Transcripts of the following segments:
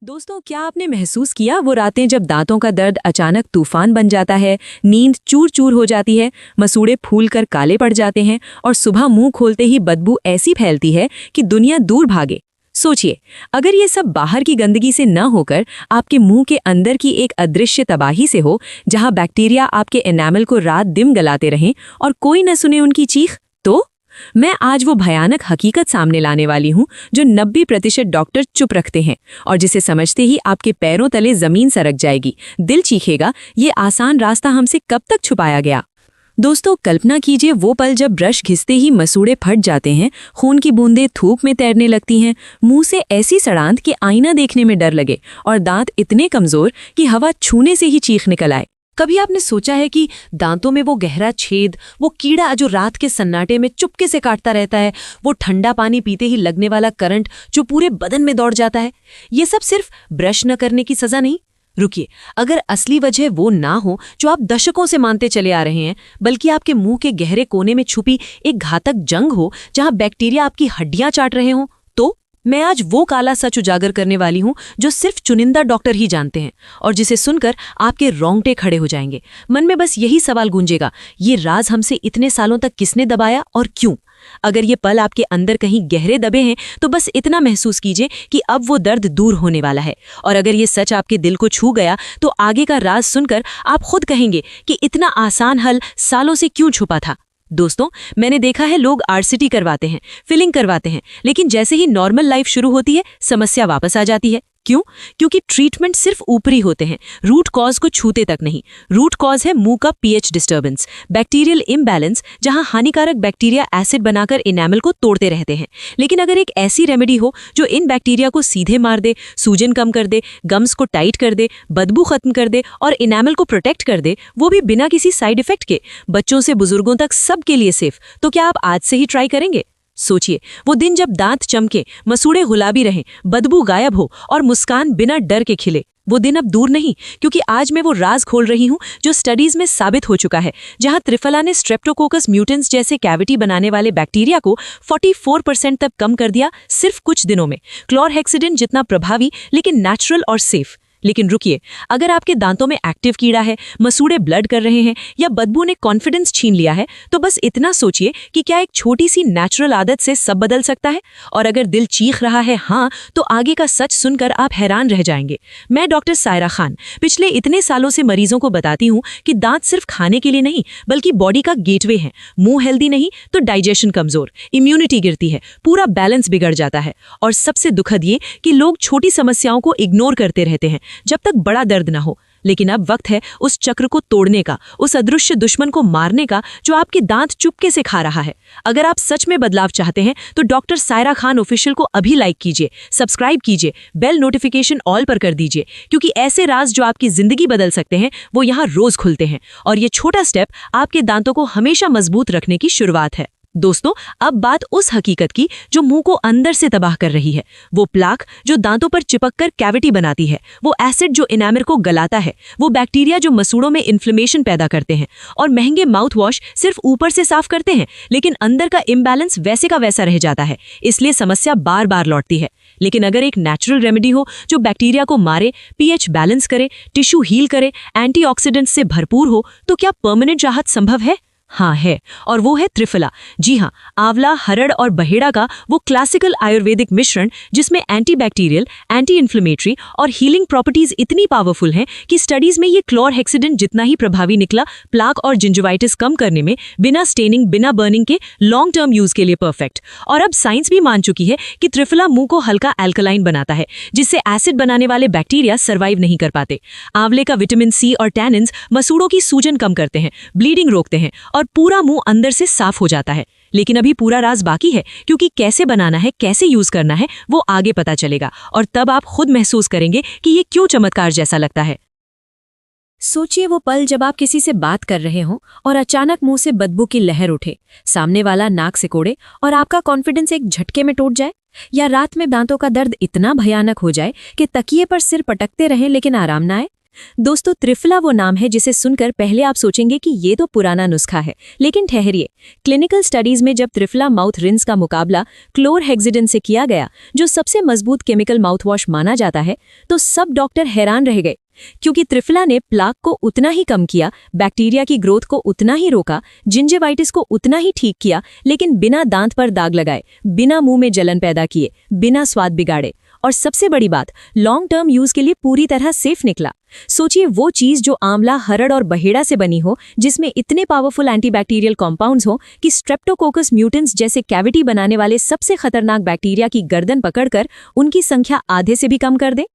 दोस्तों, क्या आपने महसूस किया वो रातें जब दांतों का दर्द अचानक तूफान बन जाता है, नींद चूर चूर हो जाती है, मसूड़े फूल कर काले पड़ जाते हैं और सुबह मुंह खोलते ही बदबू ऐसी फैलती है कि दुनिया दूर भागे। सोचिए, अगर ये सब बाहर की गंदगी से न होकर आपके मुंह के अंदर की एक अदृश्य तबाही से हो, जहां बैक्टीरिया आपके एनामल को रात दिन गलाते रहें और कोई न सुने उनकी चीख, तो मैं आज वो भयानक हकीकत सामने लाने वाली हूं जो 90% डॉक्टर चुप रखते हैं और जिसे समझते ही आपके पैरों तले जमीन सरक जाएगी, दिल चीखेगा, ये आसान रास्ता हमसे कब तक छुपाया गया। दोस्तों, कल्पना कीजिए वो पल जब ब्रश घिसते ही मसूड़े फट जाते हैं, खून की बूंदें थूक में तैरने लगती हैं, मुंह से ऐसी सड़ांत कि आईना देखने में डर लगे और दांत इतने कमजोर कि हवा छूने से ही चीख निकल आए। कभी आपने सोचा है कि दांतों में वो गहरा छेद, वो कीड़ा जो रात के सन्नाटे में चुपके से काटता रहता है, वो ठंडा पानी पीते ही लगने वाला करंट जो पूरे बदन में दौड़ जाता है, ये सब सिर्फ ब्रश न करने की सजा नहीं। रुकिए, अगर असली वजह वो ना हो जो आप दशकों से मानते चले आ रहे हैं, बल्कि आपके मुंह के गहरे कोने में छुपी एक घातक जंग हो जहां बैक्टीरिया आपकी हड्डियां चाट रहे हों, तो मैं आज वो काला सच उजागर करने वाली हूं जो सिर्फ चुनिंदा डॉक्टर ही जानते हैं और जिसे सुनकर आपके रोंगटे खड़े हो जाएंगे। मन में बस यही सवाल गूंजेगा, ये राज हमसे इतने सालों तक किसने दबाया और क्यों? अगर ये पल आपके अंदर कहीं गहरे दबे हैं तो बस इतना महसूस कीजिए कि अब वो दर्द दूर होने वाला है। और अगर ये सच आपके दिल को छू गया तो आगे का राज सुनकर आप खुद कहेंगे कि इतना आसान हल सालों से क्यों छुपा था। दोस्तों, मैंने देखा है लोग आरसीटी करवाते हैं, फिलिंग करवाते हैं, लेकिन जैसे ही नॉर्मल लाइफ शुरू होती है समस्या वापस आ जाती है। क्यों? क्योंकि ट्रीटमेंट सिर्फ ऊपरी होते हैं, रूट कॉज को छूते तक नहीं। रूट कॉज है मुंह का पीएच डिस्टर्बेंस, बैक्टीरियल इम्बैलेंस, जहां हानिकारक बैक्टीरिया एसिड बनाकर इनेमल को तोड़ते रहते हैं। लेकिन अगर एक ऐसी रेमेडी हो जो इन बैक्टीरिया को सीधे मार दे, सूजन कम कर दे, गम्स को टाइट कर दे, बदबू खत्म कर दे और इनेमल को प्रोटेक्ट कर दे, वो भी बिना किसी साइड इफेक्ट के, बच्चों से बुजुर्गों तक सबके लिए सेफ, तो क्या आप आज से ही ट्राई करेंगे? सोचिए, वो दिन जब दांत चमके, मसूड़े गुलाबी रहें, बदबू गायब हो और मुस्कान बिना डर के खिले। वो दिन अब दूर नहीं, क्योंकि आज मैं वो राज खोल रही हूं जो स्टडीज में साबित हो चुका है। जहां त्रिफला ने स्ट्रेप्टोकोकस म्यूटेंस जैसे कैविटी बनाने वाले बैक्टीरिया को 44% तक कम कर दिया सिर्फ कुछ दिनों में। क्लोरहेक्सिडिन जितना प्रभावी लेकिन नेचुरल और सेफ। लेकिन रुकिए, अगर आपके दांतों में एक्टिव कीड़ा है, मसूड़े ब्लड कर रहे हैं या बदबू ने कॉन्फिडेंस छीन लिया है, तो बस इतना सोचिए कि क्या एक छोटी सी नेचुरल आदत से सब बदल सकता है? और अगर दिल चीख रहा है हाँ, तो आगे का सच सुनकर आप हैरान रह जाएंगे। मैं डॉक्टर सायरा खान पिछले इतने सालों से मरीजों को बताती हूँ कि दांत सिर्फ खाने के लिए नहीं बल्कि बॉडी का गेटवे है। मुंह हेल्दी नहीं तो डाइजेशन कमजोर, इम्यूनिटी गिरती है, पूरा बैलेंस बिगड़ जाता है। और सबसे दुखद ये कि लोग छोटी समस्याओं को इग्नोर करते रहते हैं जब तक बड़ा दर्द ना हो। लेकिन अब वक्त है उस चक्र को तोड़ने का, उस अदृश्य दुश्मन को मारने का जो आपके दांत चुपके से खा रहा है। अगर आप सच में बदलाव चाहते हैं तो डॉक्टर सायरा खान ऑफिशियल को अभी लाइक कीजिए, सब्सक्राइब कीजिए, बेल नोटिफिकेशन ऑल पर कर दीजिए, क्योंकि ऐसे राज जो आपकी जिंदगी बदल सकते हैं वो यहाँ रोज खुलते हैं। और ये छोटा स्टेप आपके दांतों को हमेशा मजबूत रखने की शुरुआत है। दोस्तों, अब बात उस हकीकत की जो मुंह को अंदर से तबाह कर रही है। वो प्लाक जो दांतों पर चिपककर कैविटी बनाती है, वो एसिड जो इनेमर को गलाता है, वो बैक्टीरिया जो मसूड़ों में इन्फ्लेमेशन पैदा करते हैं। और महंगे माउथ वॉश सिर्फ ऊपर से साफ करते हैं, लेकिन अंदर का इम्बैलेंस वैसे का वैसा रह जाता है। इसलिए समस्या बार बार लौटती है। लेकिन अगर एक नेचुरल रेमेडी हो जो बैक्टीरिया को मारे, पीएच बैलेंस करे, टिश्यू हील करे, एंटीऑक्सीडेंट्स से भरपूर हो, तो क्या परमानेंट राहत संभव है? हाँ है, और वो है त्रिफला। जी हाँ, आंवला, हरड़ और बहेड़ा का वो क्लासिकल आयुर्वेदिक मिश्रण जिसमें एंटीबैक्टीरियल, एंटी इन्फ्लेमेटरी और हीलिंग प्रॉपर्टीज इतनी पावरफुल हैं कि स्टडीज में ये क्लोरहेक्सिडिन जितना ही प्रभावी निकला प्लाक और जिंजिवाइटिस कम करने में, बिना स्टेनिंग, बिना बर्निंग के, लॉन्ग टर्म यूज के लिए परफेक्ट। और अब साइंस भी मान चुकी है कि त्रिफला मुंह को हल्का एल्कलाइन बनाता है, जिससे एसिड बनाने वाले बैक्टीरिया सर्वाइव नहीं कर पाते। आंवले का विटामिन सी और टैनिन्स मसूड़ों की सूजन कम करते हैं, ब्लीडिंग रोकते हैं और पूरा मुंह अंदर से साफ हो जाता है। लेकिन अभी पूरा राज बाकी है, क्योंकि कैसे बनाना है, कैसे यूज करना है, वो आगे पता चलेगा और तब आप खुद महसूस करेंगे कि ये क्यों चमत्कार जैसा लगता है। सोचिए वो पल जब आप किसी से बात कर रहे हों और अचानक मुंह से बदबू की लहर उठे, सामने वाला नाक सिकोड़े और आपका कॉन्फिडेंस एक झटके में टूट जाए। या रात में दांतों का दर्द इतना भयानक हो जाए कि तकिए पर सिर पटकते रहें लेकिन आराम ना आए। दोस्तों, त्रिफला वो नाम है जिसे सुनकर पहले आप सोचेंगे कि ये तो पुराना नुस्खा है, लेकिन ठहरिए। क्लिनिकल स्टडीज में जब त्रिफला माउथ रिंस का मुकाबला क्लोरहेक्सिडिन से किया गया, जो सबसे मजबूत केमिकल माउथवॉश माना जाता है, तो सब डॉक्टर हैरान रह गए, क्योंकि त्रिफला ने प्लाक को उतना ही कम किया, बैक्टीरिया की ग्रोथ को उतना ही रोका, जिंजिवाइटिस को उतना ही ठीक किया, लेकिन बिना दांत पर दाग लगाए, बिना मुंह में जलन पैदा किए, बिना स्वाद बिगाड़े, और सबसे बड़ी बात, लॉन्ग टर्म यूज के लिए पूरी तरह सेफ निकला। सोचिए, वो चीज जो आंवला, हरड़ और बहेड़ा से बनी हो, जिसमें इतने पावरफुल एंटीबैक्टीरियल कॉम्पाउंड्स हो कि स्ट्रेप्टोकोकस म्यूटेंट्स जैसे कैविटी बनाने वाले सबसे खतरनाक बैक्टीरिया की गर्दन पकड़कर उनकी संख्या आधे से भी कम कर दे।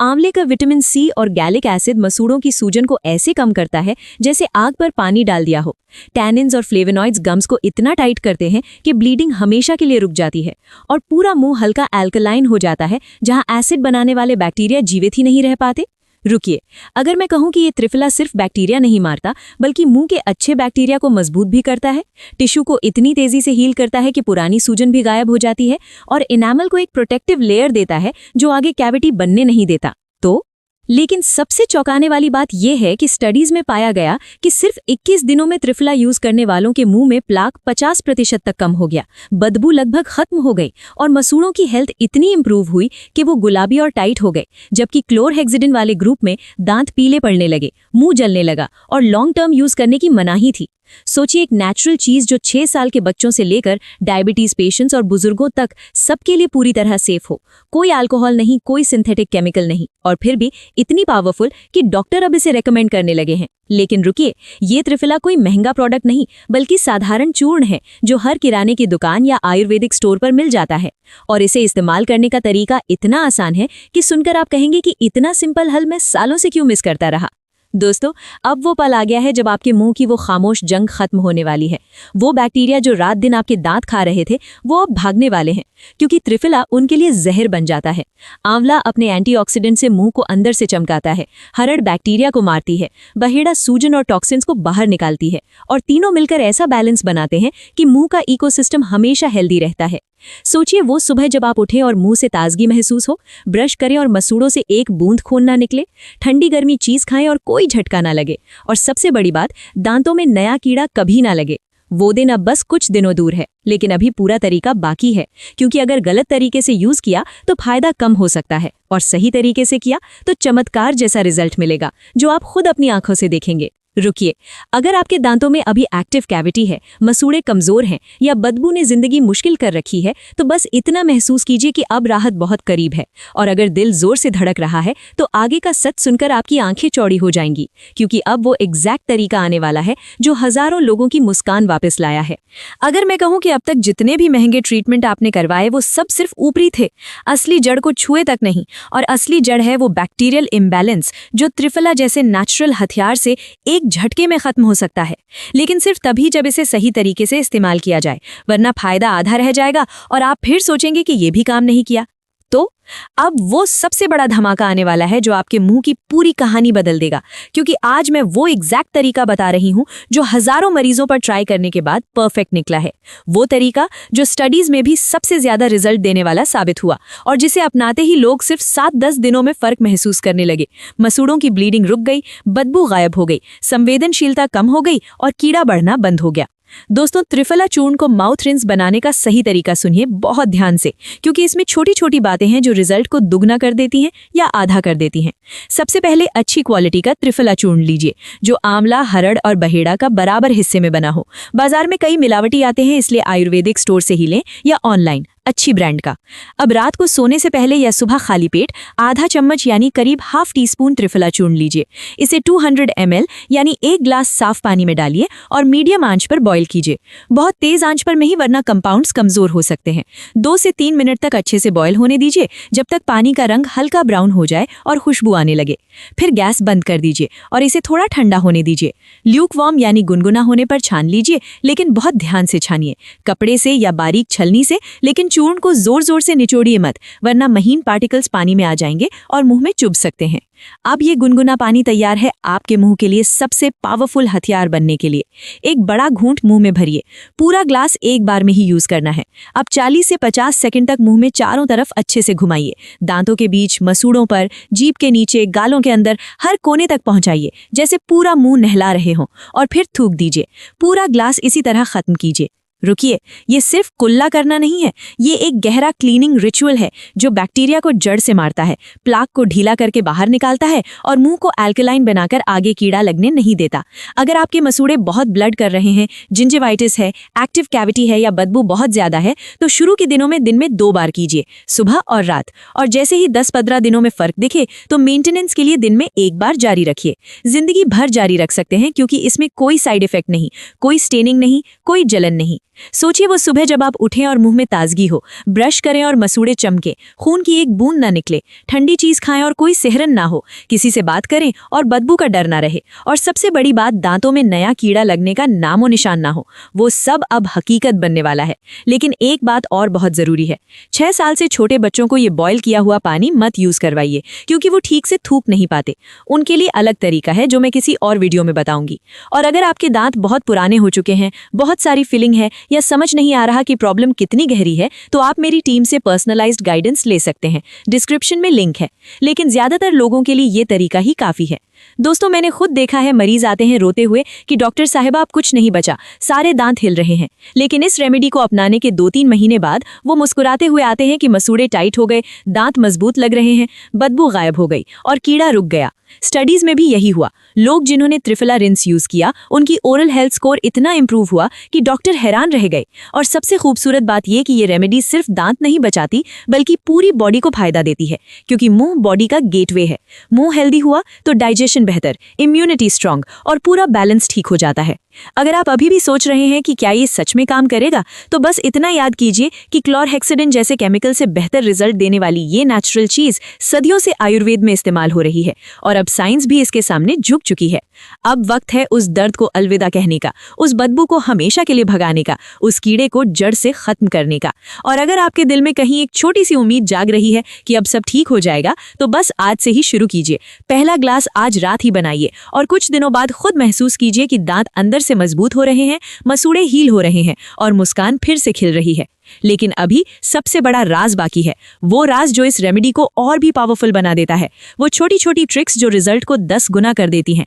आंवले का विटामिन सी और गैलिक एसिड मसूड़ों की सूजन को ऐसे कम करता है जैसे आग पर पानी डाल दिया हो। टैनिन्स और फ्लेवोनॉइड्स गम्स को इतना टाइट करते हैं कि ब्लीडिंग हमेशा के लिए रुक जाती है, और पूरा मुंह हल्का एल्कलाइन हो जाता है, जहां एसिड बनाने वाले बैक्टीरिया जीवित ही नहीं रह पाते। रुकिए, अगर मैं कहूं कि ये त्रिफला सिर्फ बैक्टीरिया नहीं मारता, बल्कि मुंह के अच्छे बैक्टीरिया को मजबूत भी करता है, टिश्यू को इतनी तेजी से हील करता है कि पुरानी सूजन भी गायब हो जाती है, और इनामल को एक प्रोटेक्टिव लेयर देता है जो आगे कैविटी बनने नहीं देता। तो लेकिन सबसे चौंकाने वाली बात यह है कि स्टडीज में पाया गया कि सिर्फ 21 दिनों में त्रिफला यूज करने वालों के मुंह में प्लाक 50% तक कम हो गया, बदबू लगभग खत्म हो गई, और मसूड़ों की हेल्थ इतनी इंप्रूव हुई कि वो गुलाबी और टाइट हो गए, जबकि क्लोरहेक्सिडिन वाले ग्रुप में दांत पीले पड़ने लगे, मुंह जलने लगा, और लॉन्ग टर्म यूज करने की मनाही थी। सोचिए, एक नेचुरल चीज जो 6 साल के बच्चों से लेकर डायबिटीज पेशेंट्स और बुजुर्गों तक सबके लिए पूरी तरह सेफ हो, कोई अल्कोहल नहीं, कोई सिंथेटिक केमिकल नहीं, और फिर भी इतनी पावरफुल कि डॉक्टर अब इसे रेकमेंड करने लगे हैं। लेकिन रुकिए, ये त्रिफला कोई महंगा प्रोडक्ट नहीं, बल्कि साधारण चूर्ण है जो हर किराने की दुकान या आयुर्वेदिक स्टोर पर मिल जाता है, और इसे इस्तेमाल करने का तरीका इतना आसान है कि सुनकर आप कहेंगे कि इतना सिंपल हल मैं सालों से क्यों मिस करता रहा। दोस्तों, अब वो पल आ गया है जब आपके मुंह की वो खामोश जंग खत्म होने वाली है। वो बैक्टीरिया जो रात दिन आपके दांत खा रहे थे, वो अब भागने वाले हैं, क्योंकि त्रिफला उनके लिए जहर बन जाता है। आंवला अपने एंटीऑक्सीडेंट से मुंह को अंदर से चमकाता है, हरड़ बैक्टीरिया को मारती है, बहेड़ा सूजन और टॉक्सिन्स को बाहर निकालती है, और तीनों मिलकर ऐसा बैलेंस बनाते हैं कि मुंह का इकोसिस्टम हमेशा हेल्दी रहता है। सोचिए, वो सुबह जब आप उठें और मुंह से ताजगी महसूस हो, ब्रश करें और मसूड़ों से एक बूंद खून ना निकले, ठंडी गर्मी चीज खाएं और कोई झटका ना लगे, और सबसे बड़ी बात, दांतों में नया कीड़ा कभी ना लगे। वो दिन अब बस कुछ दिनों दूर है, लेकिन अभी पूरा तरीका बाकी है, क्योंकि अगर गलत तरीके से यूज किया तो फायदा कम हो सकता है, और सही तरीके से किया तो चमत्कार जैसा रिजल्ट मिलेगा, जो आप खुद अपनी आंखों से देखेंगे। रुकिए, अगर आपके दांतों में अभी एक्टिव कैविटी है, मसूड़े कमजोर हैं, या बदबू ने जिंदगी मुश्किल कर रखी है, तो बस इतना महसूस कीजिए कि अब राहत बहुत करीब है। और अगर दिल जोर से धड़क रहा है, तो आगे का सच सुनकर आपकी आंखें चौड़ी हो जाएंगी, क्योंकि अब वो एग्जैक्ट तरीका आने वाला है जो हजारों लोगों की मुस्कान वापस लाया है। अगर मैं कहूं कि अब तक जितने भी महंगे ट्रीटमेंट आपने करवाए, वो सब सिर्फ ऊपरी थे, असली जड़ को छुए तक नहीं, और असली जड़ है वो बैक्टीरियल इम्बैलेंस, जो त्रिफला जैसे नेचुरल हथियार से एक झटके में खत्म हो सकता है, लेकिन सिर्फ तभी जब इसे सही तरीके से इस्तेमाल किया जाए, वरना फायदा आधा रह जाएगा और आप फिर सोचेंगे कि ये भी काम नहीं किया। तो अब वो सबसे बड़ा धमाका आने वाला है जो आपके मुंह की पूरी कहानी बदल देगा, क्योंकि आज मैं वो एग्जैक्ट तरीका बता रही हूं जो हजारों मरीजों पर ट्राई करने के बाद परफेक्ट निकला है। वो तरीका जो स्टडीज में भी सबसे ज्यादा रिजल्ट देने वाला साबित हुआ, और जिसे अपनाते ही लोग सिर्फ 7-10 दिनों में फर्क महसूस करने लगे। मसूड़ों की ब्लीडिंग रुक गई, बदबू गायब हो गई, संवेदनशीलता कम हो गई, और कीड़ा बढ़ना बंद हो गया। दोस्तों, त्रिफला चूर्ण को माउथ रिंस बनाने का सही तरीका सुनिए बहुत ध्यान से, क्योंकि इसमें छोटी छोटी बातें हैं जो रिजल्ट को दुगना कर देती हैं या आधा कर देती हैं। सबसे पहले अच्छी क्वालिटी का त्रिफला चूर्ण लीजिए, जो आंवला, हरड़ और बहेड़ा का बराबर हिस्से में बना हो। बाजार में कई मिलावटी आते हैं, इसलिए आयुर्वेदिक स्टोर से ही लें या ऑनलाइन अच्छी ब्रांड का। अब रात को सोने से पहले या सुबह खाली पेट आधा चम्मच यानी करीब ½ टीस्पून त्रिफला चूर्ण लीजिए। इसे 200 ml यानी 1 ग्लास साफ पानी में डालिए और मीडियम आंच पर बॉईल कीजिए। बहुत तेज आंच पर नहीं, वरना कंपाउंड्स कमजोर हो सकते हैं। 2 से 3 मिनट तक अच्छे से बॉईल होने दीजिए, जब तक पानी का रंग हल्का ब्राउन हो जाए और खुशबू आने लगे। फिर गैस बंद कर दीजिए और इसे थोड़ा ठंडा होने दीजिए। ल्यूक वार्म यानी गुनगुना होने पर छान लीजिए, लेकिन बहुत ध्यान से छानिए, कपड़े से या बारीक छलनी से, लेकिन चूर्ण को जोर जोर से निचोड़िए मत, वरना महीन पार्टिकल्स पानी में आ जाएंगे और मुंह में चुभ सकते हैं। अब ये गुनगुना पानी तैयार है आपके मुंह के लिए सबसे पावरफुल हथियार बनने के लिए। एक बड़ा घूंट मुंह में भरिए, पूरा ग्लास एक बार में ही यूज करना है। अब 40 से 50 सेकंड तक मुंह में चारों तरफ अच्छे से घुमाइए, दांतों के बीच, मसूड़ों पर, जीभ के नीचे, गालों के अंदर, हर कोने तक पहुंचाइए, जैसे पूरा मुंह नहला रहे हों, और फिर थूक दीजिए। पूरा ग्लास इसी तरह खत्म कीजिए। रुकिए, ये सिर्फ कुल्ला करना नहीं है, ये एक गहरा क्लीनिंग रिचुअल है जो बैक्टीरिया को जड़ से मारता है, प्लाक को ढीला करके बाहर निकालता है और मुंह को अल्कलाइन बनाकर आगे कीड़ा लगने नहीं देता। अगर आपके मसूड़े बहुत ब्लड कर रहे हैं, जिंजिवाइटिस है, एक्टिव कैविटी है या बदबू बहुत ज्यादा है, तो शुरू के दिनों में दिन में 2 बार कीजिए, सुबह और रात। और जैसे ही 10-15 दिनों में फर्क दिखे तो मेंटेनेंस के लिए दिन में 1 बार जारी रखिए। जिंदगी भर जारी रख सकते हैं क्योंकि इसमें कोई साइड इफेक्ट नहीं, कोई स्टेनिंग नहीं, कोई जलन नहीं। सोचिए वो सुबह जब आप उठें और मुंह में ताजगी हो, ब्रश करें और मसूड़े चमके, खून की एक बूंद ना निकले, ठंडी चीज खाएं और कोई सिहरन ना हो, किसी से बात करें और बदबू का डर ना रहे, और सबसे बड़ी बात, दांतों में नया कीड़ा लगने का नामो निशान ना हो। वो सब अब हकीकत बनने वाला है। लेकिन एक बात और बहुत जरूरी है, 6 साल से छोटे बच्चों को ये बॉयल किया हुआ पानी मत यूज करवाइए, क्योंकि वो ठीक से थूक नहीं पाते। उनके लिए अलग तरीका है जो मैं किसी और वीडियो में बताऊंगी। और अगर आपके दांत बहुत पुराने हो चुके हैं, बहुत सारी फिलिंग है या समझ नहीं आ रहा कि प्रॉब्लम कितनी गहरी है, तो आप मेरी टीम से पर्सनलाइज्ड गाइडेंस ले सकते हैं। डिस्क्रिप्शन में लिंक है। लेकिन ज्यादातर लोगों के लिए ये तरीका ही काफी है। दोस्तों, मैंने खुद देखा है, मरीज आते हैं रोते हुए कि डॉक्टर साहिबा अब कुछ नहीं बचा, सारे दांत हिल रहे हैं। लेकिन इस रेमेडी को अपनाने के 2-3 महीने बाद वो मुस्कुराते हुए आते हैं कि मसूड़े टाइट हो गए, दांत मजबूत लग रहे हैं, बदबू गायब हो गई और कीड़ा रुक गया। स्टडीज में भी यही हुआ। लोग जिन्होंने त्रिफला रिंस यूज किया, उनकी ओरल हेल्थ स्कोर इतना इंप्रूव हुआ कि डॉक्टर हैरान रह गए। और सबसे खूबसूरत बात यह कि ये रेमेडी सिर्फ दांत नहीं बचाती, बल्कि पूरी बॉडी को फायदा देती है, क्योंकि मुंह बॉडी का गेटवे है। मुंह हेल्दी हुआ तो डाइजेशन बेहतर, इम्यूनिटी स्ट्रांग और पूरा बैलेंस ठीक हो जाता है। अगर आप अभी भी सोच रहे हैं कि क्या ये सच में काम करेगा, तो बस इतना याद कीजिए कि क्लोरहेक्सिडिन जैसे केमिकल से बेहतर रिजल्ट देने वाली ये नेचुरल चीज सदियों से आयुर्वेद में इस्तेमाल हो रही है, और अब साइंस भी इसके सामने झुक चुकी है। अब वक्त है उस दर्द को अलविदा कहने का, उस बदबू को हमेशा के लिए भगाने का, उस कीड़े को जड़ से खत्म करने का। और अगर आपके दिल में कहीं एक छोटी सी उम्मीद जाग रही है कि अब सब ठीक हो जाएगा, तो बस आज से ही शुरू कीजिए। पहला ग्लास आज रात ही बनाइए और कुछ दिनों बाद खुद महसूस कीजिए कि दांत अंदर से मजबूत हो रहे हैं, मसूड़े हील हो रहे हैं और मुस्कान फिर से खिल रही है। लेकिन अभी सबसे बड़ा राज बाकी है, वो राज जो इस रेमेडी को और भी पावरफुल बना देता है, वो छोटी छोटी ट्रिक्स जो रिजल्ट को 10 गुना कर देती हैं।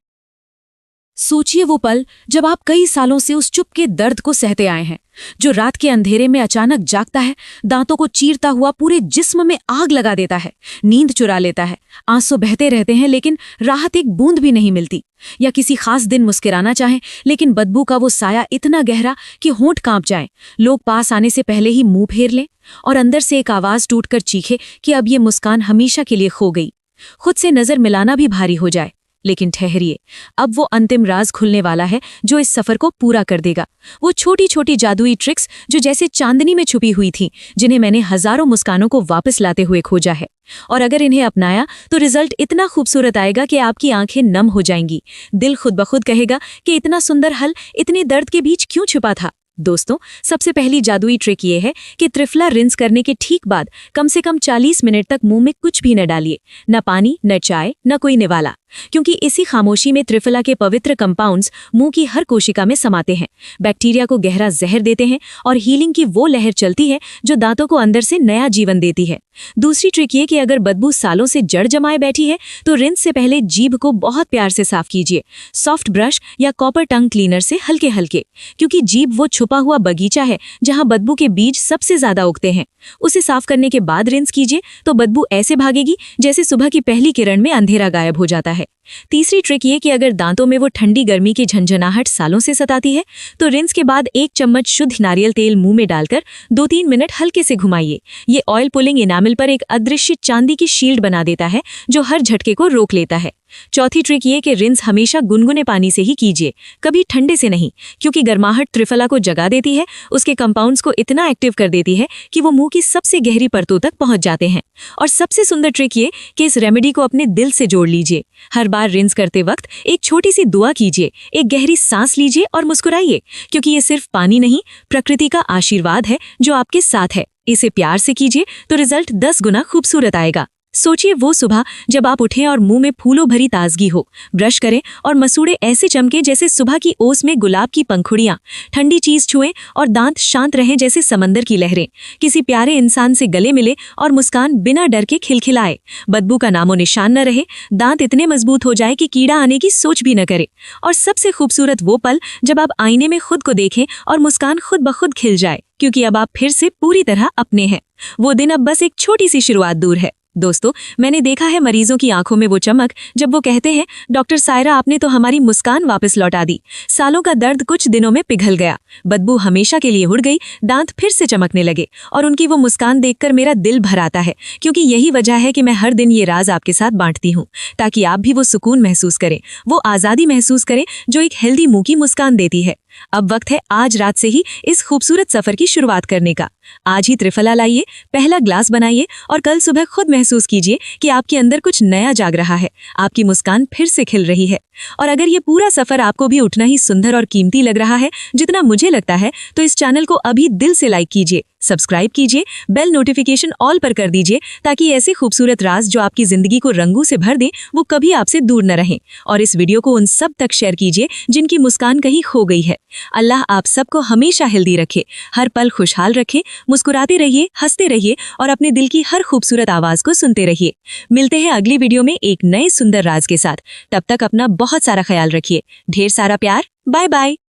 सोचिए वो पल जब आप कई सालों से उस चुप के दर्द को सहते आए हैं, जो रात के अंधेरे में अचानक जागता है, दांतों को चीरता हुआ पूरे जिस्म में आग लगा देता है, नींद चुरा लेता है, आंसू बहते रहते हैं लेकिन राहत एक बूंद भी नहीं मिलती। या किसी खास दिन मुस्कुराना चाहें, लेकिन बदबू का वो साया इतना गहरा कि होंठ कांप जाएं, लोग पास आने से पहले ही मुंह फेर लें और अंदर से एक आवाज टूटकर चीखे कि अब ये मुस्कान हमेशा के लिए खो गई। खुद से नजर मिलाना भी भारी हो जाए। लेकिन ठहरिए, अब वो अंतिम राज खुलने वाला है जो इस सफर को पूरा कर देगा। वो छोटी छोटी जादुई ट्रिक्स जो जैसे चांदनी में छुपी हुई थी, जिन्हें मैंने हजारों मुस्कानों को वापस लाते हुए खोजा है। और अगर इन्हें अपनाया तो रिजल्ट इतना खूबसूरत आएगा कि आपकी आंखें नम हो जाएंगी। दिल खुद ब खुद कहेगा कि इतना सुंदर हल इतने दर्द के बीच क्यों छुपा था। दोस्तों, सबसे पहली जादुई ट्रिक ये है कि त्रिफला रिंस करने के ठीक बाद कम से कम 40 मिनट तक मुंह में कुछ भी न डालिए, न पानी, न चाय, न कोई निवाला, क्योंकि इसी खामोशी में त्रिफला के पवित्र कंपाउंड्स मुंह की हर कोशिका में समाते हैं, बैक्टीरिया को गहरा जहर देते हैं और हीलिंग की वो लहर चलती है जो दांतों को अंदर से नया जीवन देती है। दूसरी ट्रिक ये कि अगर बदबू सालों से जड़ जमाए बैठी है तो रिंस से पहले जीभ को बहुत प्यार से साफ कीजिए, सॉफ्ट ब्रश या कॉपर टंग क्लीनर से हल्के हल्के, क्योंकि जीभ वो छुपा हुआ बगीचा है जहां बदबू के बीज सबसे ज्यादा उगते हैं। उसे साफ करने के बाद रिंस कीजिए तो बदबू ऐसे भागेगी जैसे सुबह की पहली किरण में अंधेरा गायब हो जाता है। तीसरी ट्रिक ये कि अगर दांतों में वो ठंडी गर्मी की झंझनाहट सालों से सताती है तो रिंस के बाद 1 चम्मच शुद्ध नारियल तेल मुंह में डालकर 2-3 मिनट हल्के से घुमाइए। ये ऑयल पुलिंग इनामिल पर एक अदृश्य चांदी की शील्ड बना देता है जो हर झटके को रोक लेता है। चौथी ट्रिक ये कि रिंस हमेशा गुनगुने पानी से ही कीजिए, कभी ठंडे से नहीं, क्योंकि गर्माहट त्रिफला को जगा देती है, उसके कंपाउंड्स को इतना एक्टिव कर देती है कि वो मुंह की सबसे गहरी परतों तक पहुंच जाते हैं। और सबसे सुंदर ट्रिक ये कि इस रेमेडी को अपने दिल से जोड़ लीजिए। हर बार रिंस करते वक्त एक छोटी सी दुआ कीजिए, एक गहरी सांस लीजिए और मुस्कुराइए, क्योंकि ये सिर्फ पानी नहीं, प्रकृति का आशीर्वाद है जो आपके साथ है। इसे प्यार से कीजिए तो रिजल्ट 10 गुना खूबसूरत आएगा। सोचिए वो सुबह जब आप उठें और मुंह में फूलों भरी ताजगी हो, ब्रश करें और मसूड़े ऐसे चमके जैसे सुबह की ओस में गुलाब की पंखुड़ियां, ठंडी चीज छुएं और दांत शांत रहें जैसे समंदर की लहरें, किसी प्यारे इंसान से गले मिले और मुस्कान बिना डर के खिलखिलाए, बदबू का नामो निशान न रहे, दांत इतने मजबूत हो जाए कि कीड़ा आने की सोच भी न करे। और सबसे खूबसूरत वो पल जब आप आईने में खुद को देखें और मुस्कान खुद ब खुद खिल जाए, क्योंकि अब आप फिर से पूरी तरह अपने हैं। वो दिन अब बस एक छोटी सी शुरुआत दूर है। दोस्तों, मैंने देखा है मरीजों की आंखों में वो चमक जब वो कहते हैं, डॉक्टर सायरा आपने तो हमारी मुस्कान वापस लौटा दी, सालों का दर्द कुछ दिनों में पिघल गया, बदबू हमेशा के लिए उड़ गई, दांत फिर से चमकने लगे। और उनकी वो मुस्कान देखकर मेरा दिल भर आता है, क्योंकि यही वजह है कि मैं हर दिन ये राज आपके साथ बांटती हूँ, ताकि आप भी वो सुकून महसूस करें, वो आज़ादी महसूस करें जो एक हेल्दी मुंह की मुस्कान देती है। अब वक्त है आज रात से ही इस खूबसूरत सफर की शुरुआत करने का। आज ही त्रिफला लाइए, पहला ग्लास बनाइए और कल सुबह खुद महसूस कीजिए कि आपके अंदर कुछ नया जाग रहा है, आपकी मुस्कान फिर से खिल रही है। और अगर ये पूरा सफर आपको भी उतना ही सुंदर और कीमती लग रहा है जितना मुझे लगता है, तो इस चैनल को अभी दिल से लाइक कीजिए, सब्सक्राइब कीजिए, बेल नोटिफिकेशन ऑल पर कर दीजिए, ताकि ऐसे खूबसूरत राज जो आपकी जिंदगी को रंगों से भर दें वो कभी आपसे दूर न रहें। और इस वीडियो को उन सब तक शेयर कीजिए जिनकी मुस्कान कहीं खो गई है। अल्लाह आप सबको हमेशा हेल्दी रखे, हर पल खुशहाल रखे, मुस्कुराते रहिए, हंसते रहिए और अपने दिल की हर खूबसूरत आवाज को सुनते रहिए। मिलते हैं अगली वीडियो में एक नए सुंदर राज के साथ। तब तक अपना बहुत सारा ख्याल रखिए, ढेर सारा प्यार। Bye bye.